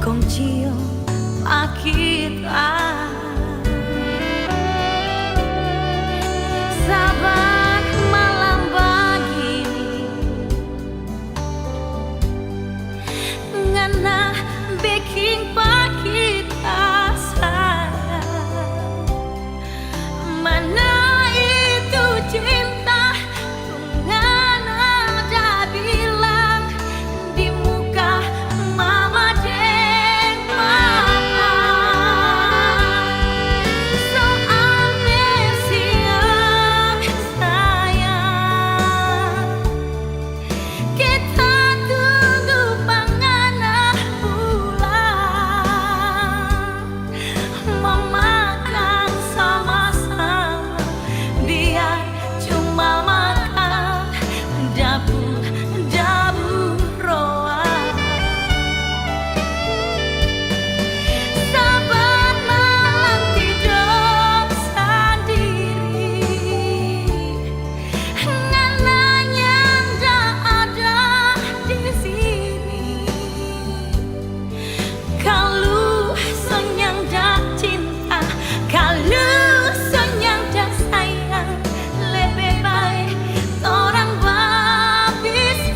kong cium kita. Saban malam begini ngana bikin kita sayang. Mana itu cinta dengan ada bilang di muka mama dan papa. Soal siang sayang, kita tunggu pengenah pulang, memakan sama-sama biar cuma makan dabu-dabu roa. Saban malam tidur sendiri ngananya ndak ada di sini. Kalau senyang dah cinta, kalau senyang dah sayang, lebih baik orang berpisah.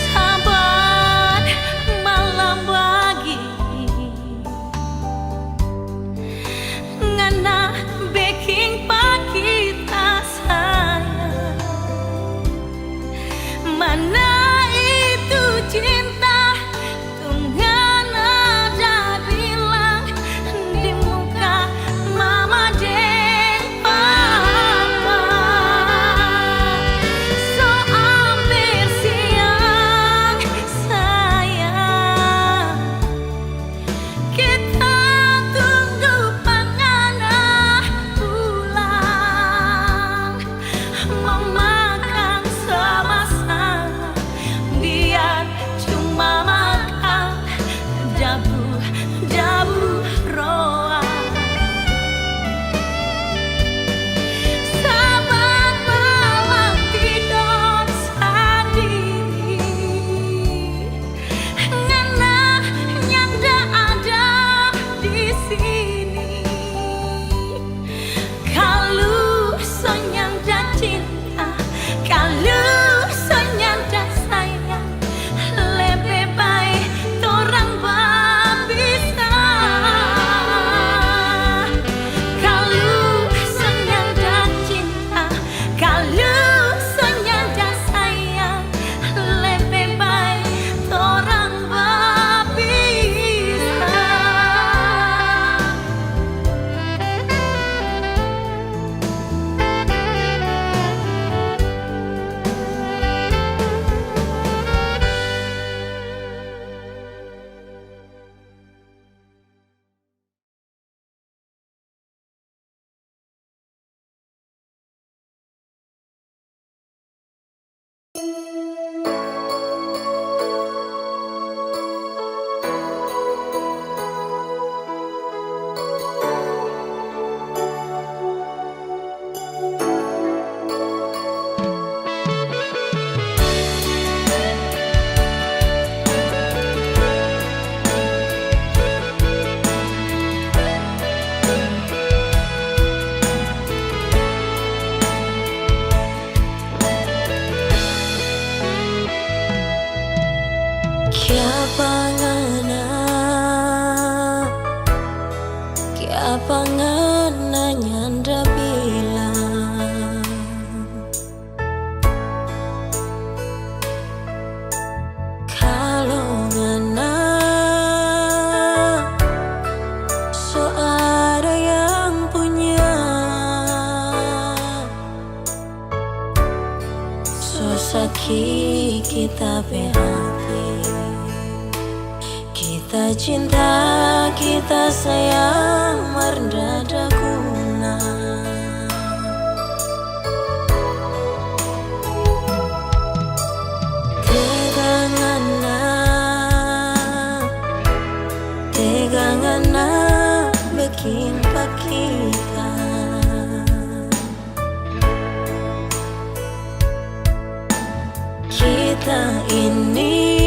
Saban malam begini ngana bikin kita sayang. Mana itu cinta dengan ada bilang di muka mama dan papa. Soal siang sayang, kita tunggu pengenah pulang, memakan sama-sama biar cuma makan dabu-dabu roa. Saban malam tidur sendiri ngana nyanda ada di sini. Kalau senyang dah cinta, kalau senyang dah sayang, lebih baik orang berpisah. Kalau senyang dah cinta, kalau senyang dah sayang, lebih baik orang berpisah. Kiapa ngana nyanda bilang kalau ngana so ada yang punya, so sakit kita berhati, kita Kita cinta, kita sayang, merdada guna. Tegangana bikin pak kita. Kita ini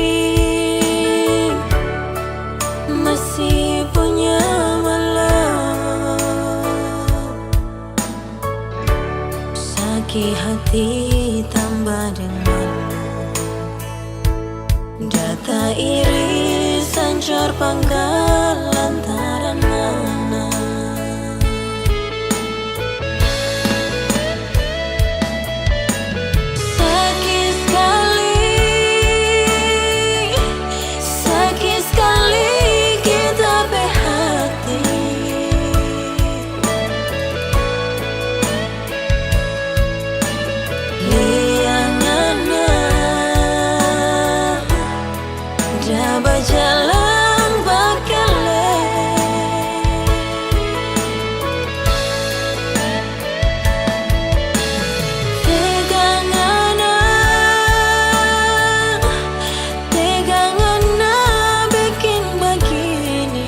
masih punya malu, sakit hati tambah dengan data iri sancor panggal lantaran mana. Sakit sekali kita berhati. Liangana dah berjalan bakale. Tegangana bikin begini.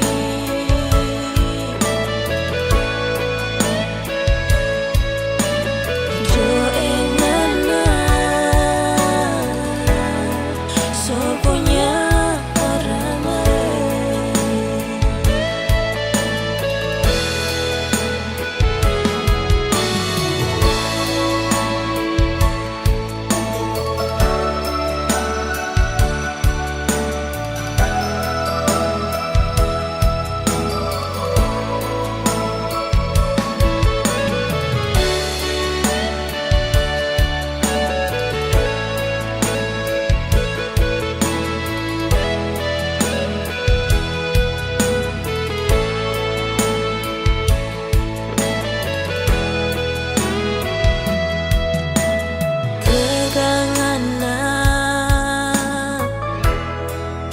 Joengana so punya orang lain.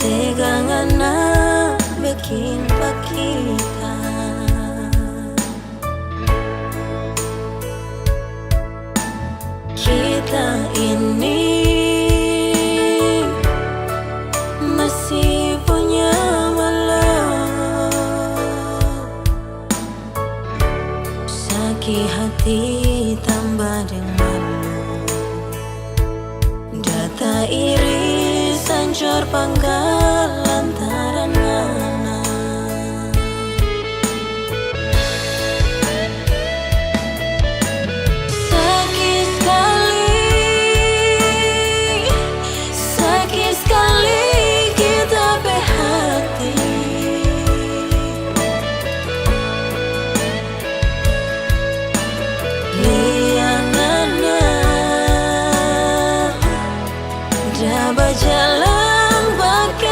Tegangana bikin pak kita. Kita ini masih punya malu, sakit hati tambah dengan data iri sancor panggal lantaran mana. Sakit sekali kita berhati. Liangana dah berjalan bakal.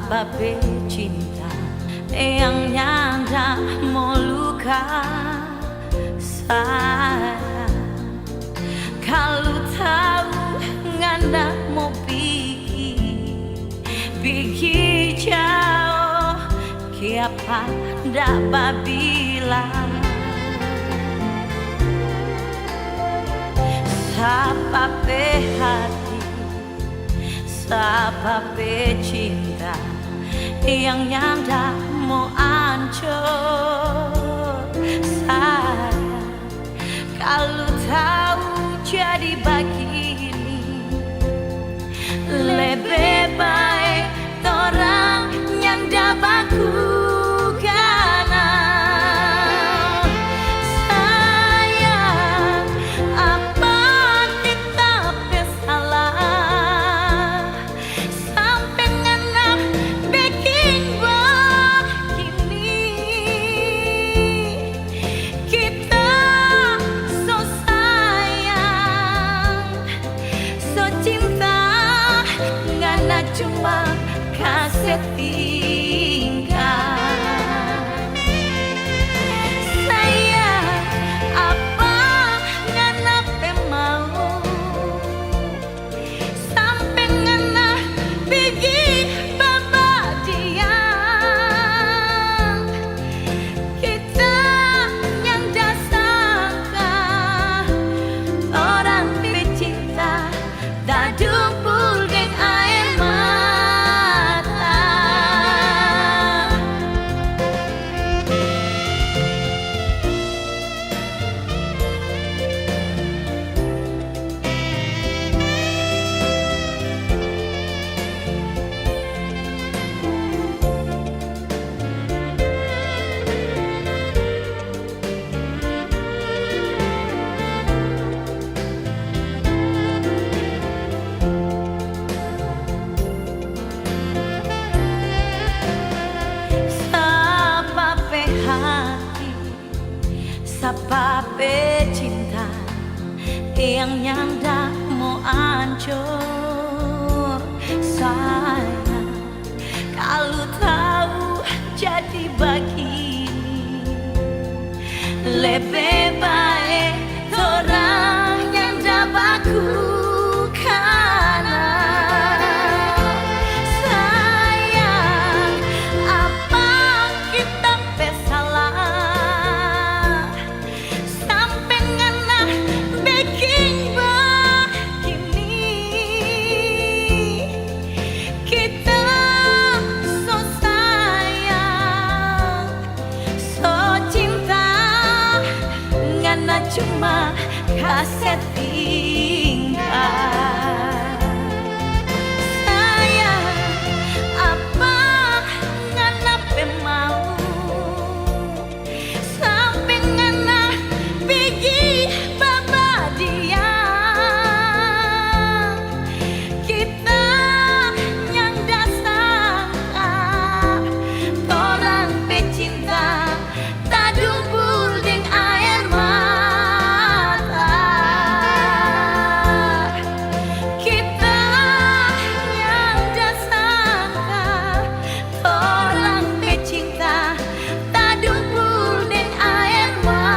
babe cinta yang nyanda mau luka saya. Kalau tahu nganda mau pergi jauh, kiapa ndak bilang sababe hati, sababe cinta yang nyanda mau hancur saya. Kalau tahu jadi begini, lebih baik orang yang dapat karena sayang apa kita bersalah sampai ngana bikin begini. Kita so sayang, so cinta, ngana cuma kasih tinggal. Sayang apa ngana mau sampai ngana pergi babadian. Kita yang dasangka orang bercinta tak dumpul geng air mata. Sababe hati, sababe cinta yang nyanda mau hancur sayang. Kalau tahu jadi begini, lebih baik orang yang dapat karena sayang apa kita bersalah sampai ngana bikin begini. Kita so sayang, so cinta, ngana cuma kasih tinggal. Sayang apa ngana mau sampai ngana pergi babadian. Kita yang dasangka orang pecinta tak dumpul deng air mata. Kita yang dasangka orang pecinta tak dumpul deng air mata.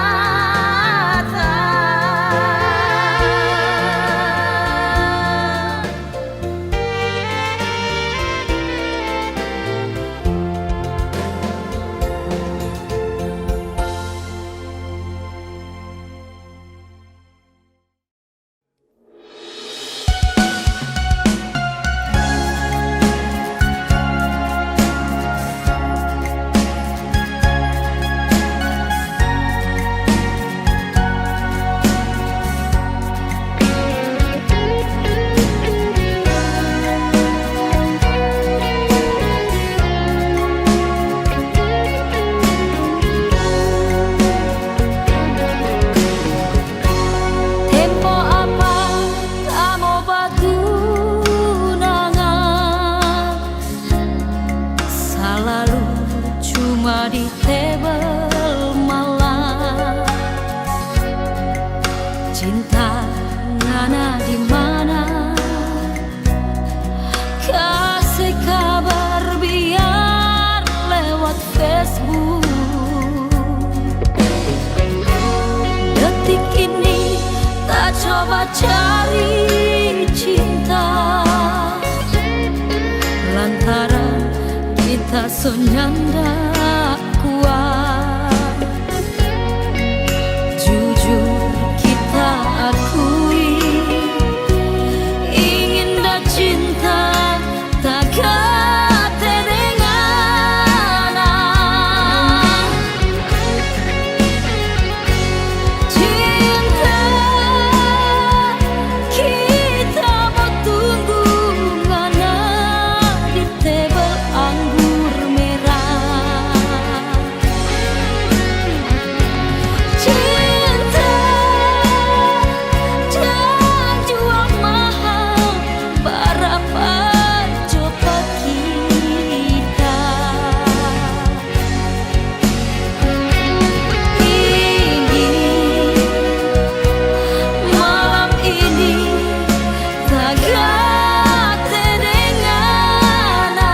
Tempo apa kamu bertunangan, selalu cuma di tebel malam. Cinta ngana di mana, kasih kabar biar coba cari cinta, lantaran kita senyanda kuat. Jujur kita akui, ingin dah cinta takkan terengana. Cinta kita bertunggu ngana di tebel anggur merah. Cinta jangan jual mahal, berapa coba kita. Malam ini takkan terengana.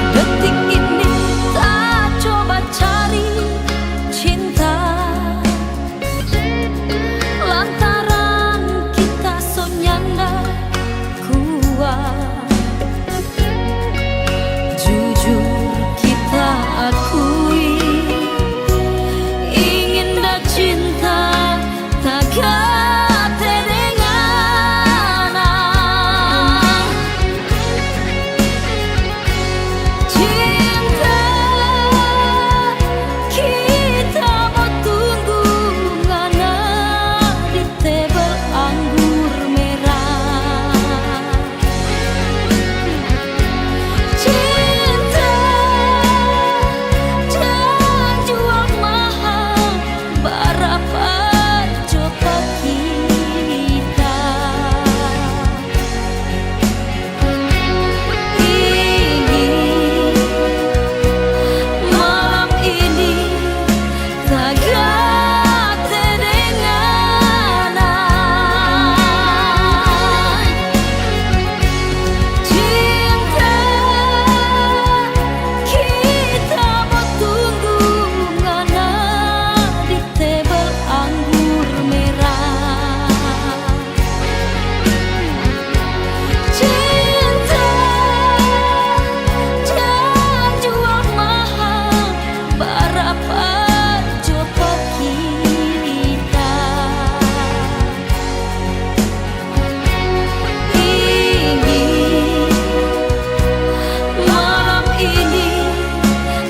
Detik ini tak coba cari cinta, lantaran kita senyanda kuat. Jujur kita akui, ingin dah cinta takkan terengana. Cinta kita bertunggu ngana di tebel anggur merah. Cinta jangan jual mahal, berapa coba kita. Malam ini takkan terengana. Cinta kita bertunggu ngana di tebel anggur merah. Cinta jangan jual mahal, berapa coba kita. Malam ini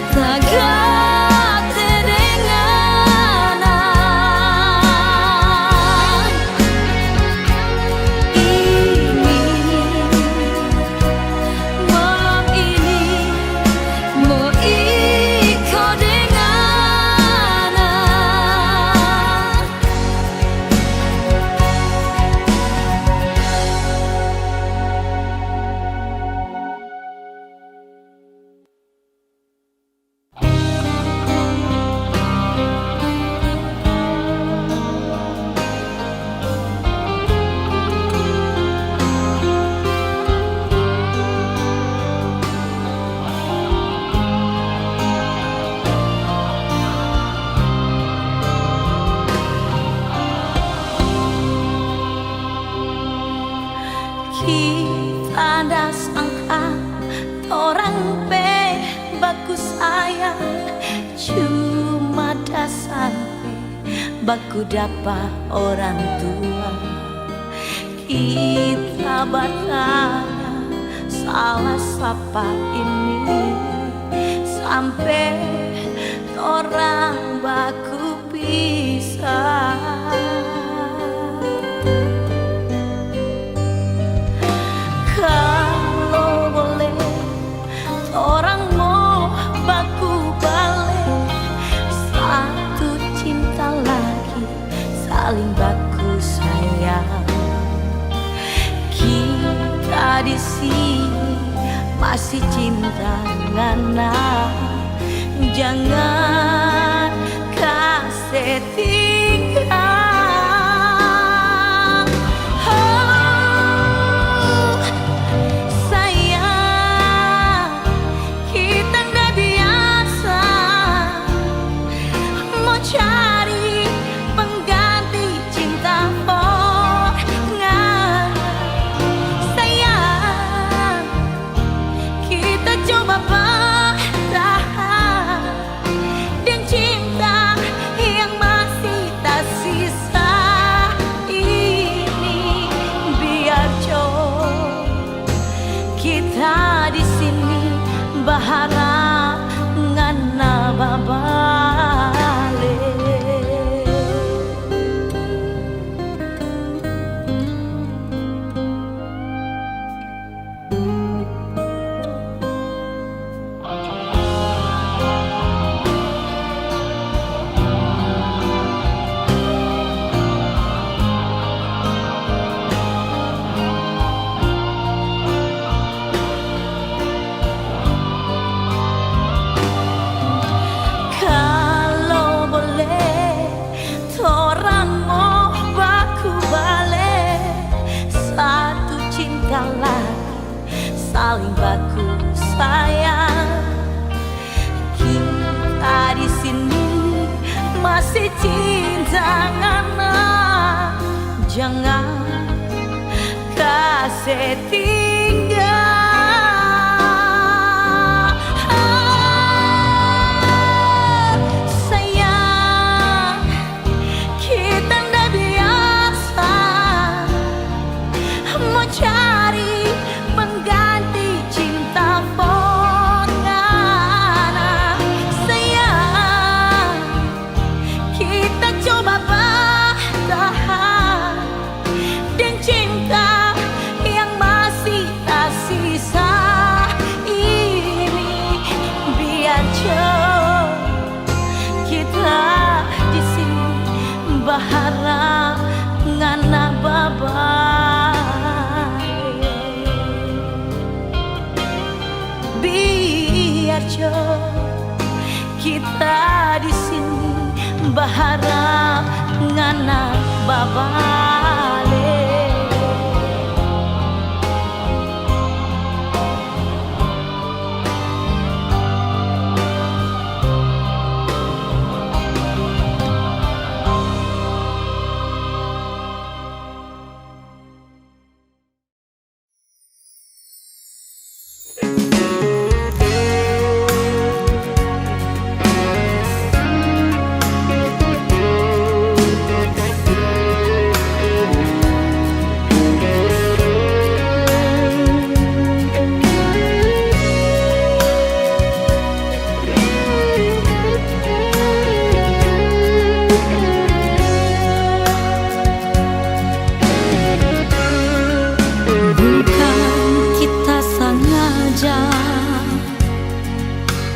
takkan terengana. Malam ini mau ikut dengana. Kita dah sangka orang bagus sayang, cuma dah sampai baku dapat orang tua. Kita bertanya salah siapa ini, sampai orang baku pisah. Kalau boleh orang mau baku balik, satu cinta lagi saling baku sayang. kasih cinta ngana, jangan kasih tinggal. Cari pengganti cinta orang. Sayang, kita coba bertahan dan cinta yang masih tak sisa ini. Biar jauh kita di sini berharap ngana babale. Saling baku sayang, kita di sini masih cinta ngana, jangan kasih tinggal. Sayang, kita ndak biasa mau cari pengganti cinta orang. Sayang, kita coba bertahan dan cinta yang masih tak sisa ini. Biar jauh kita di sini berharap ngana babale. Biar jauh kita di sini berharap ngana babale.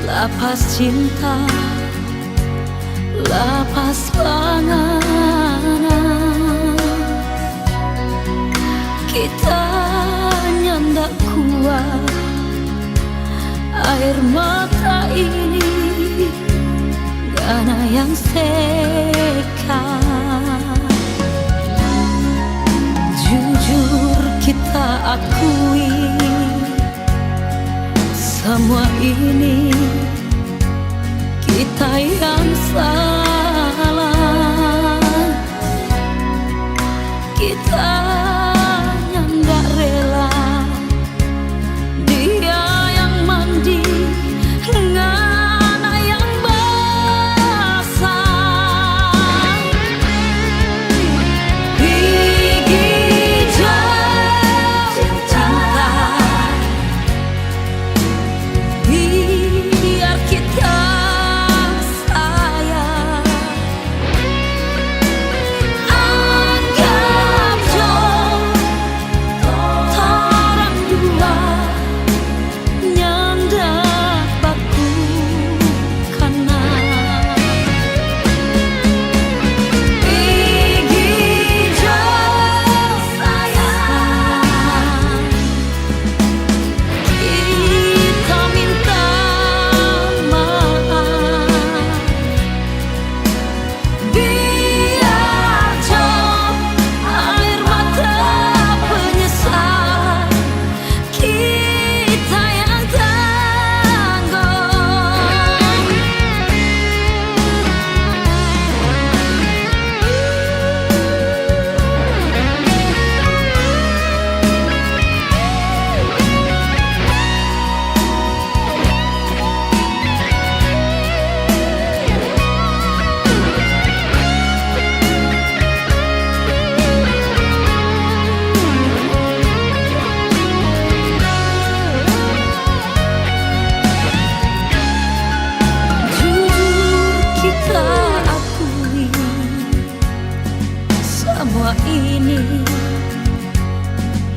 Lapas cinta, lapas panganan, kita nyandak kuat air mata ini, karena yang sekat. Jujur kita akui semua ini kita yang salah. Kita yang gak rela, dia yang mandi ngana yang basah. Gigi jauh cinta, biar kita sayang.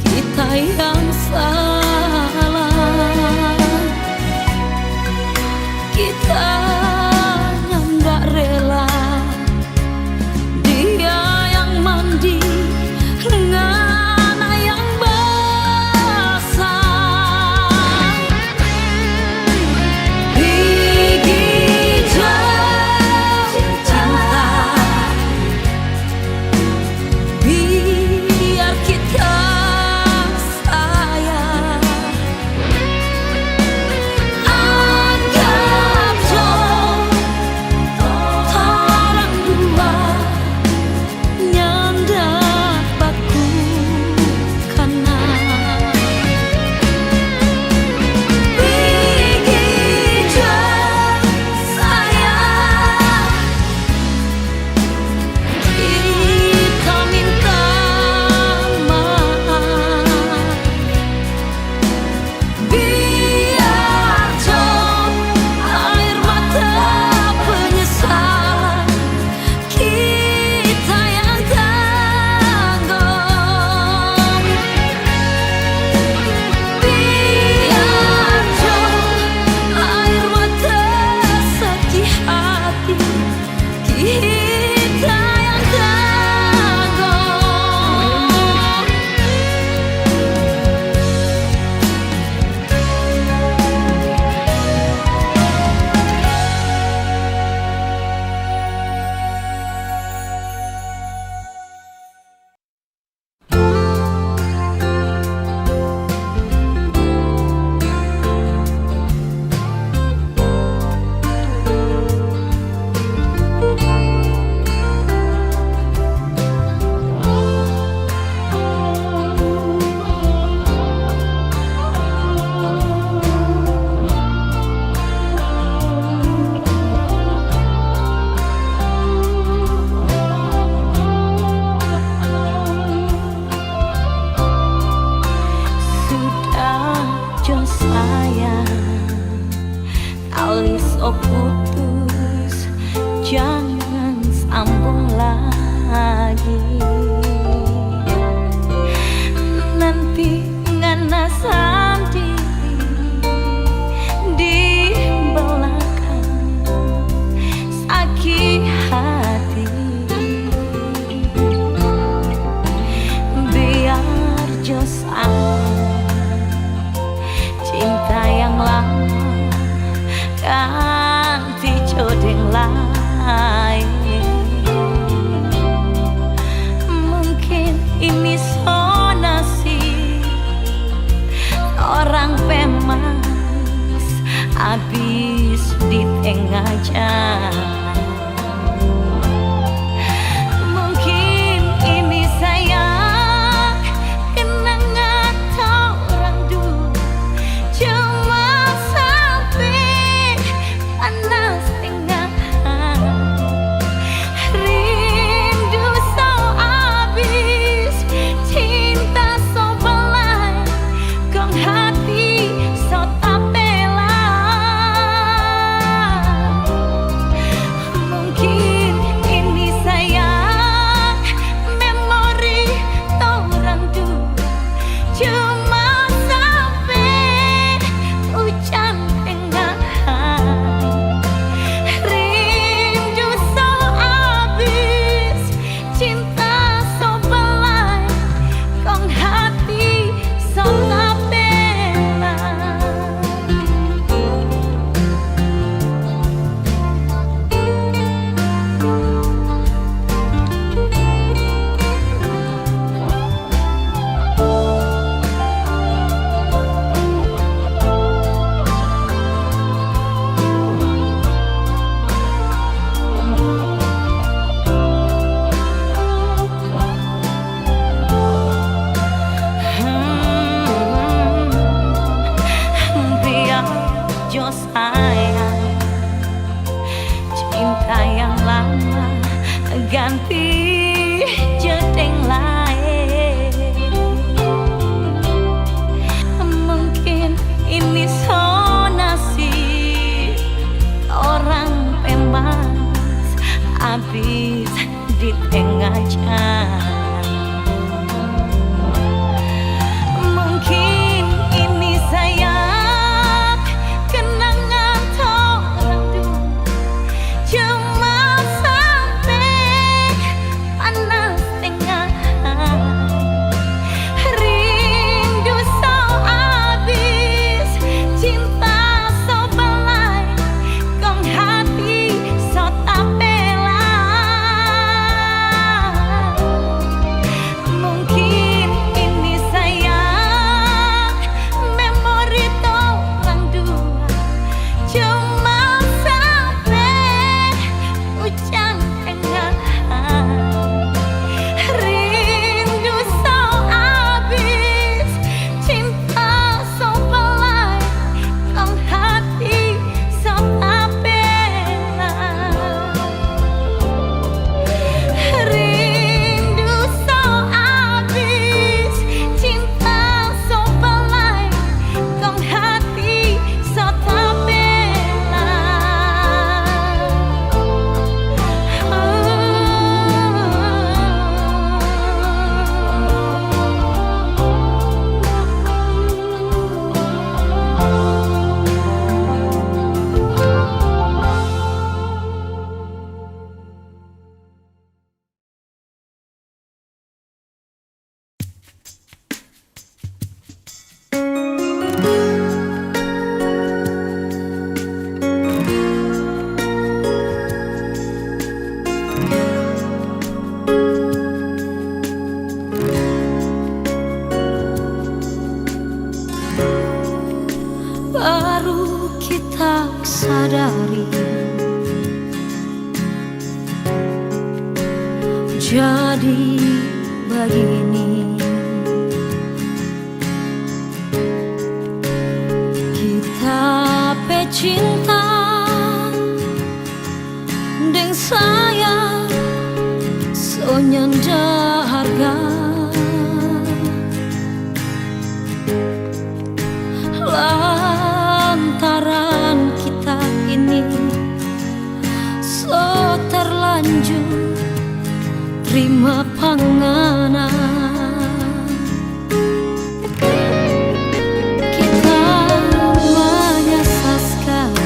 kita yang salah, kita yang gak rela. Dia yang mandi ngana yang basah. Gigi jauh cinta, biar kita sayang. sadari. Jadi begini, kita pecinta deng sayang so nyanda harga. Lantaran kita ini so terlanjur terima panganan, kita menyesal sekali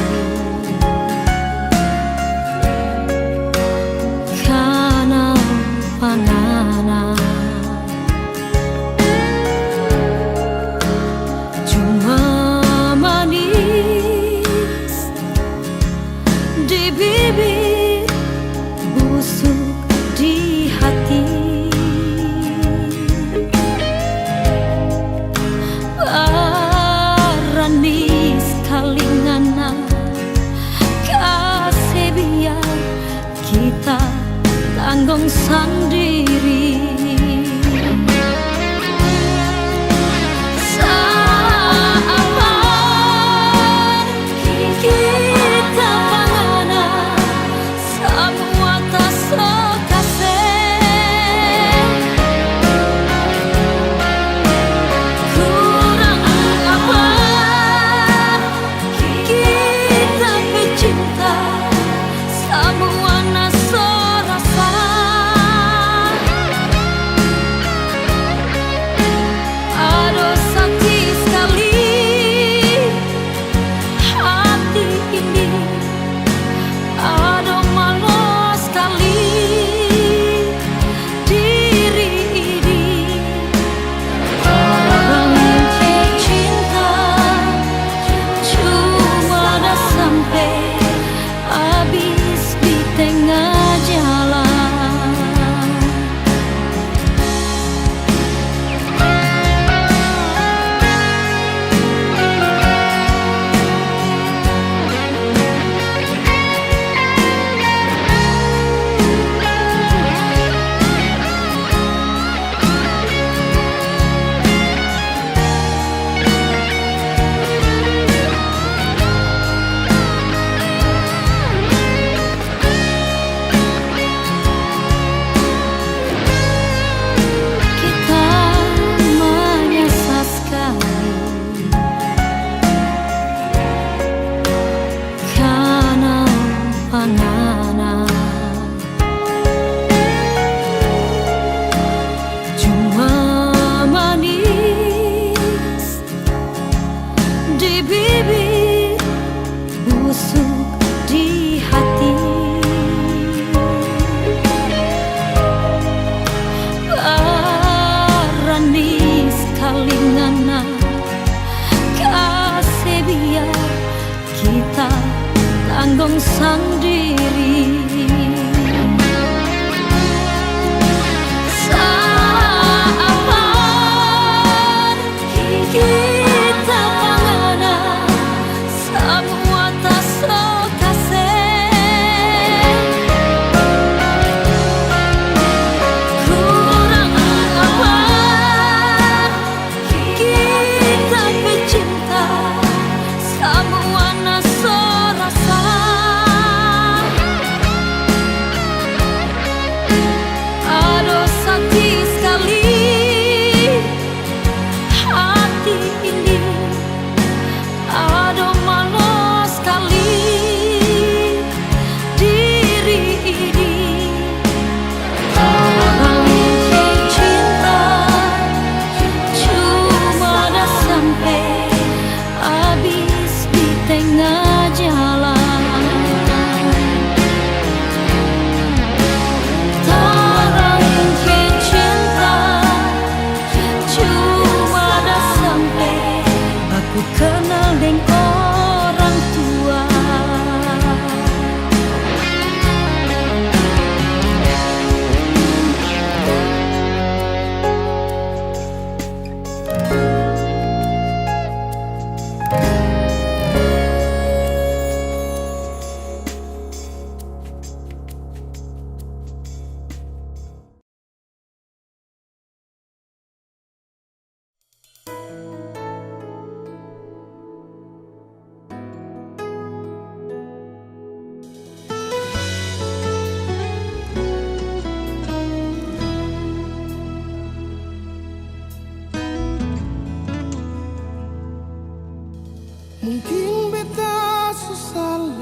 Mungkin beta salah,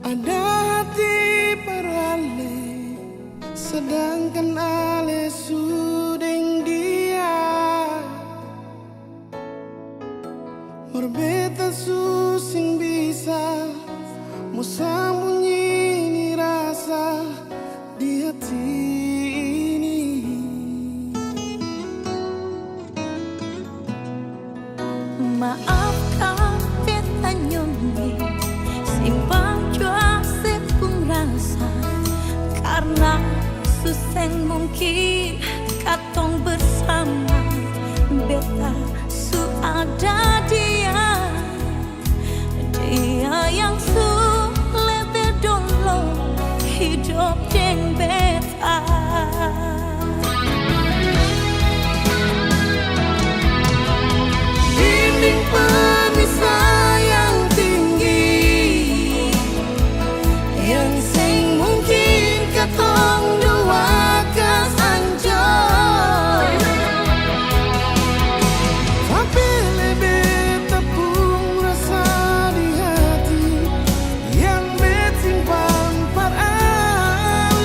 ada hati perale, sedangkan ale sudeng dia. Berbeta susing bisa mau sembunyi ni rasa di hati ini. Maafkan beta nyonyi, simpan jua sepung rasa, karena suseng mungkin katong bersama. Beta su ada dia yang su lebih dulu hidup deng beta. Dinding pemisah yang tinggi, yang sing mungkin katong dua kas anjor, tapi lebih tepung rasa di hati yang bersimpan parale.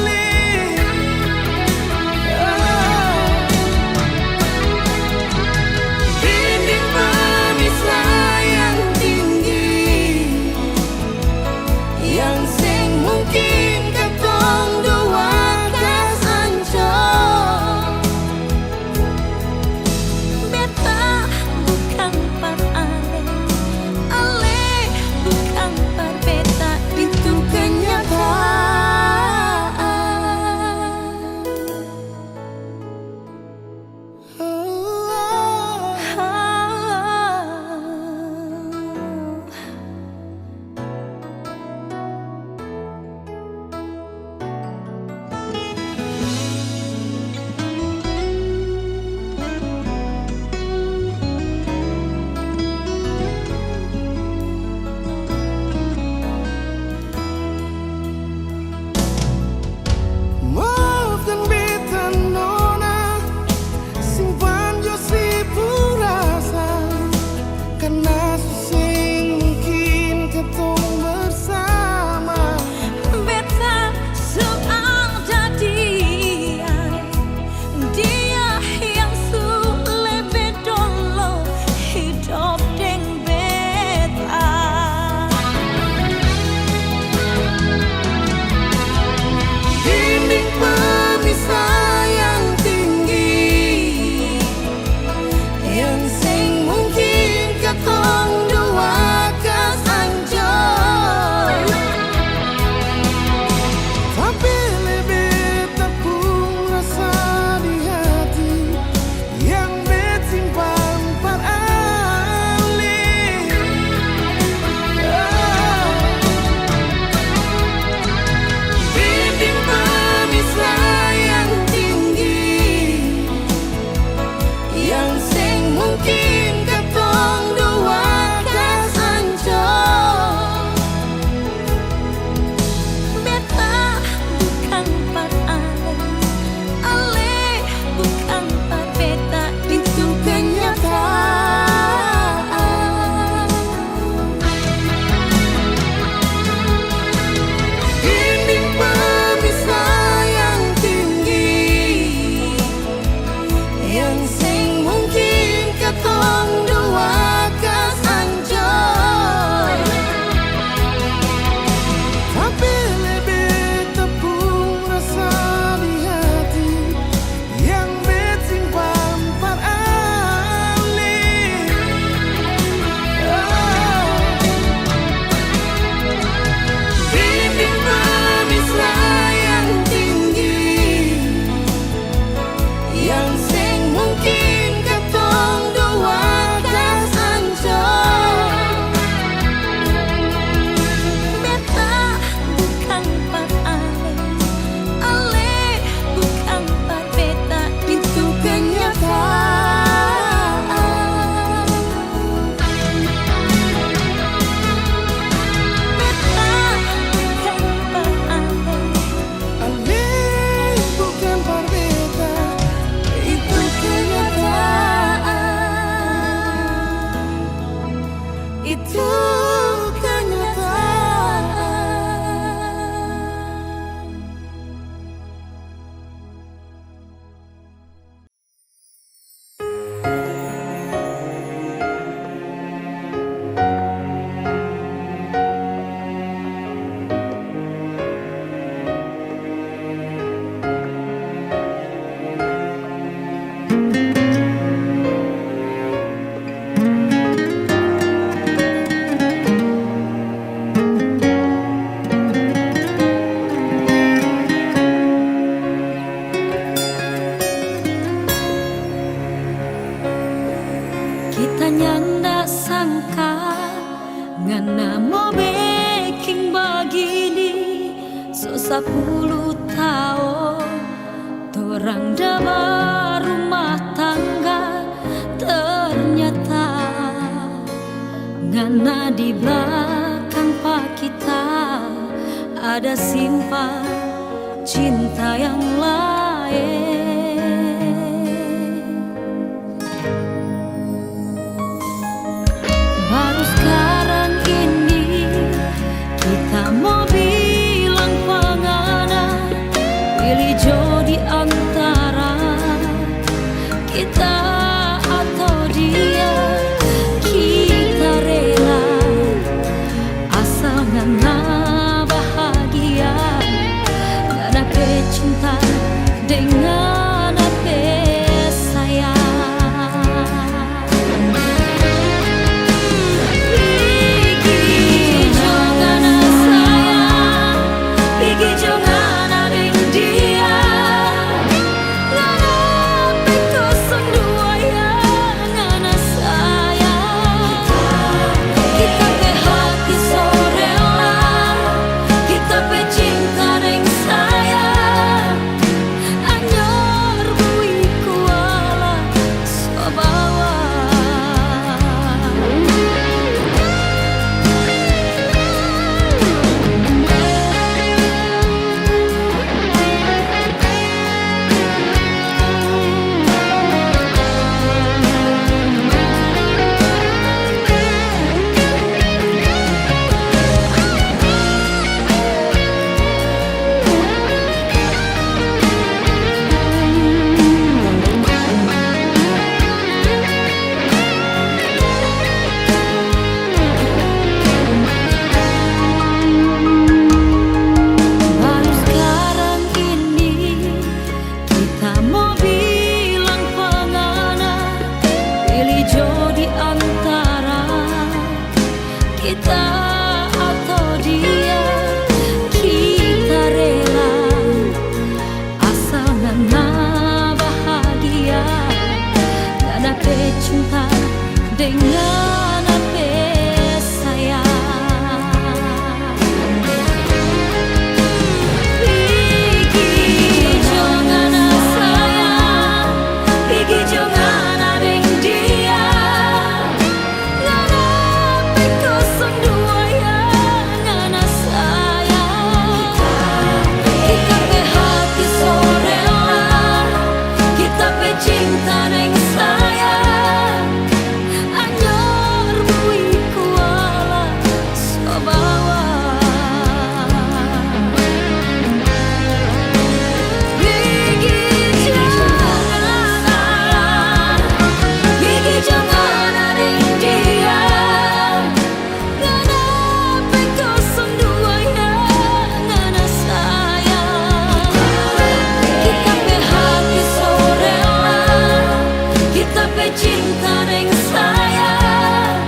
Kita nyanda sangka ngana mau bikin begini. So 10 tahun torang dah rumah tangga. Ternyata ngana di belakang pak kita ada simpan cinta yang lain. Baru sekarang ini kita mau bilang pengana, pilih jodi antara kita atau dia. Kita rela asal ngana bahagia, ngana kecinta dengan apa sayang. Pergi jangan sayang, pergi jangan ada dia. Ngana pekosong dua ya, ngana sayang. Kita pe hati sorela, kita pe cinta deng sayang. Anyor bui kuala sobawa. Baru sekarang ini kita mau bilang pengana, pilih jodi antara kita atau dia. Kita rela asal ngana bahagia, ngana kecinta dengan apa sayang. Pergi jangan sayang, pergi jangan ada dia. Ngana pekosong dua ya, ngana sayang. Kita pe hati sorela, kita pe cinta neng sayang. Anyor bui kuala sobawa. Pergi jangan ada dia. Ngana pekosong dua ya, ngana sayang. Kita pe hati sorela, kita pe cinta neng sayang.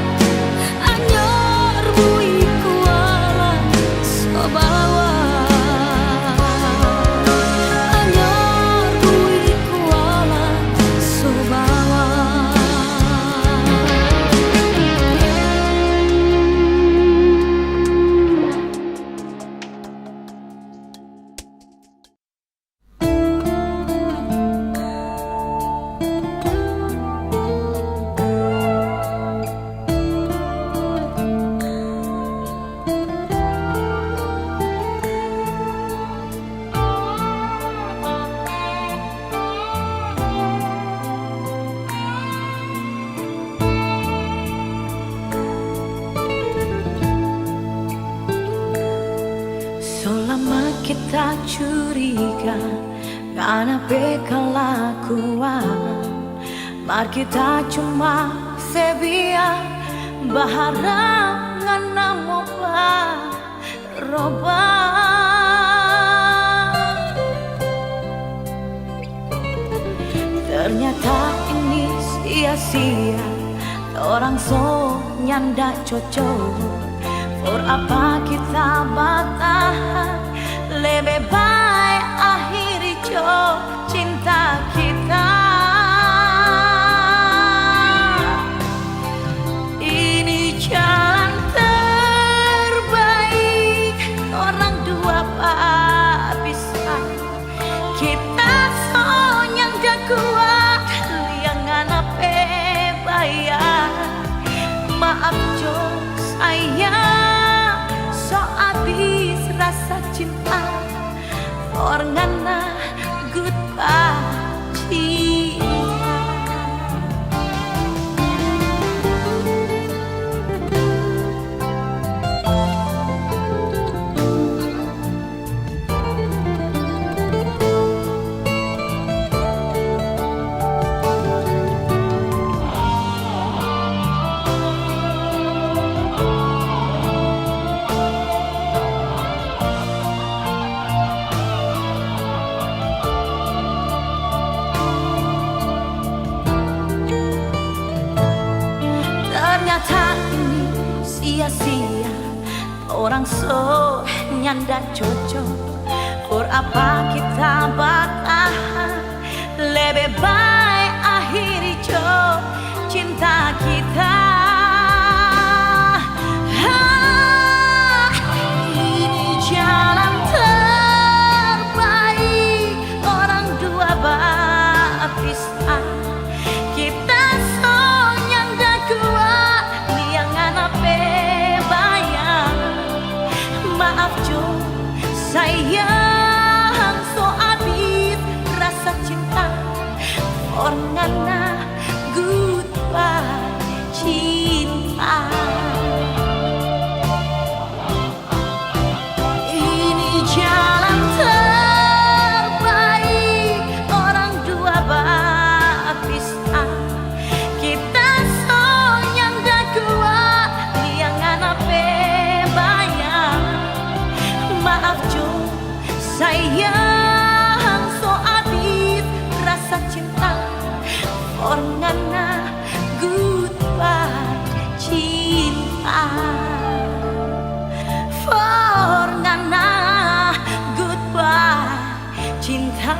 Anyor bui kuala sobawa. Anyor bui kuala sobawa. Selama kita curiga karena kelakuan, mar kita cuma sebia baharap ngana moba roba. Ternyata ini sia-sia, orang so nyanda cocok. For apa kita bertahan, lebih baik akhiri cinta kita. sayang. Maaf Jo sayang, so habis rasa cinta. For ngana goodbye cinta. Ternyata ini sia-sia, orang so nyanda cocok. For apa kita bertahan, lebih baik akhiri Jo cinta kita. Ini jalan terbaik, orang dua berpisah. Kita so nyanda kuat, liangan apa bayang. Maaf Jo sayang, so habis rasa cinta. For ngana goodbye cinta. Ini jalan terbaik, orang dua berpisah. Kita so nyanda kuat, liangan apa bayang. Maaf Jo sayang, so habis rasa cinta. For ngana goodbye cinta. For ngana goodbye cinta.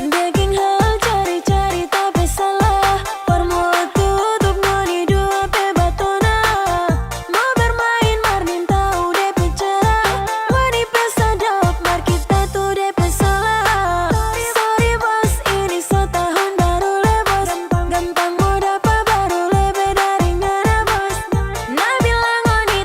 Bikin hal cari-cari tapi salah. Formula tutup noni dua pebatona. Mau bermain marnin tahu DP cara. Wani pesadap mar kita tuh DP salah. Sorry bos ini so tahun baru lebos. Gampang mudah apa baru lebih dari ngana bos. Nah bilang oni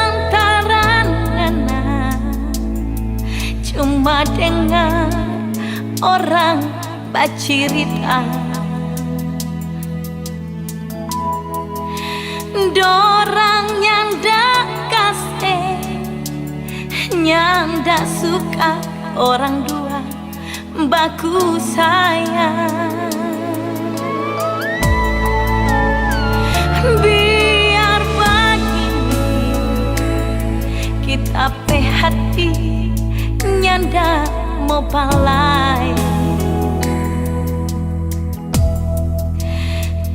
Lantaran ngana cuma dengar orang bercerita, dorang nyanda kasih, nyanda suka orang dua baku sayang. Biar begini kita pe hati nyanda mau balai,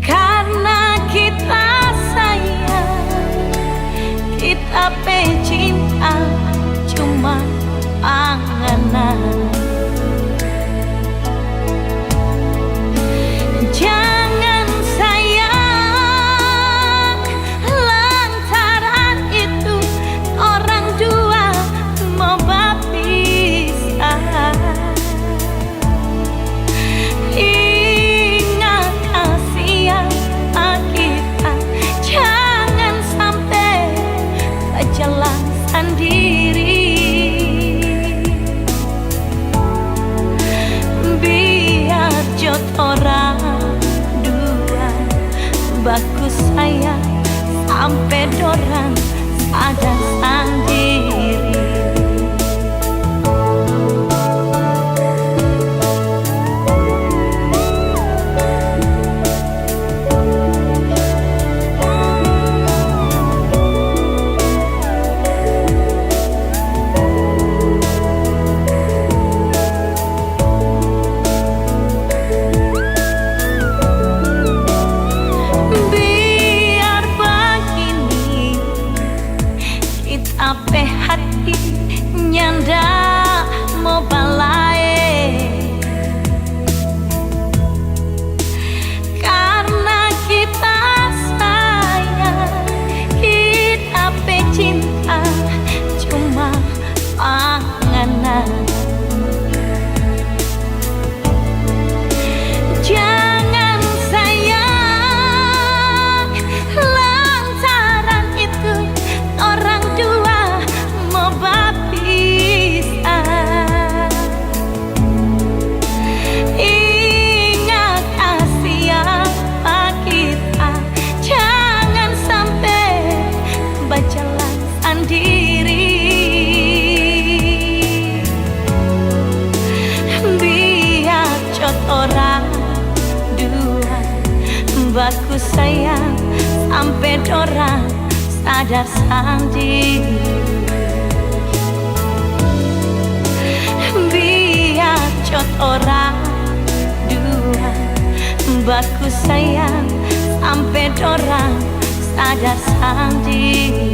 karena kita sayang, kita pe cinta cuma anganan. Jangan sayang, lantaran itu orang dua mau berpisah. Ingat kasih yang kita, jangan sampai berjalan sendiri. Biar jod orang dua baku sayang sampai dorang sadar sendiri. Biar begini kita pe hati nyanda mau balai, karena kita sayang, kita pe cinta cuma anganan. Jangan sayang, lantaran itu orang dua mau berpisah. Ingat kasih apa kita, jangan sampai berjalan sendiri. Biar jod orang dua baku sayang sampai dorang sadar sendiri. Biar jod orang dua baku sayang sampai dorang sadar sendiri.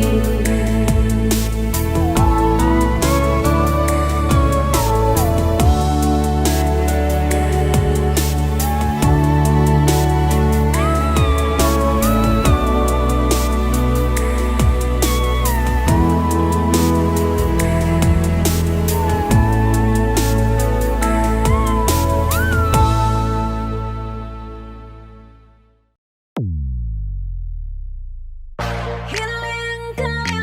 Healing kali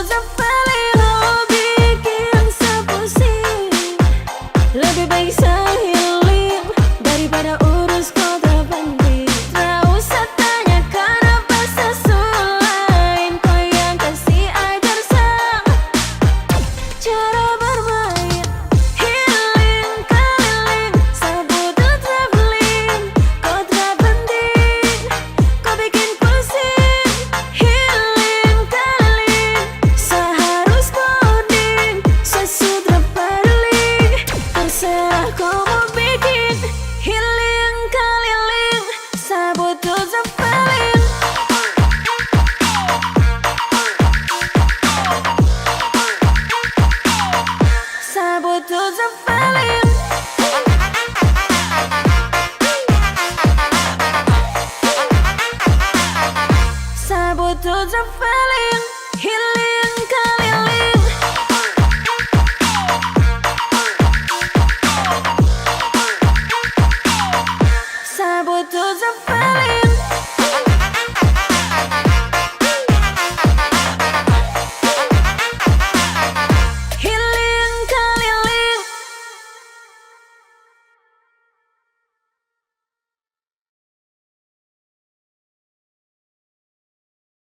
the feeling. Lo bikin sepusing. Lebih baik saya healing daripada urus kau tak penting. Tak usah tanyakan apa sesuai. Kau yang kasih ajar sang cara bermain. Healing keliling, saya butuh traveling. Kau tak penting, kau bikin pusing. Healing keliling, saya harus boarding. Saya sudah paddling. Terserah kau mau bikin healing keliling. Saya butuh the feeling. Saya butuh the feeling. Saya butuh the feeling. Healing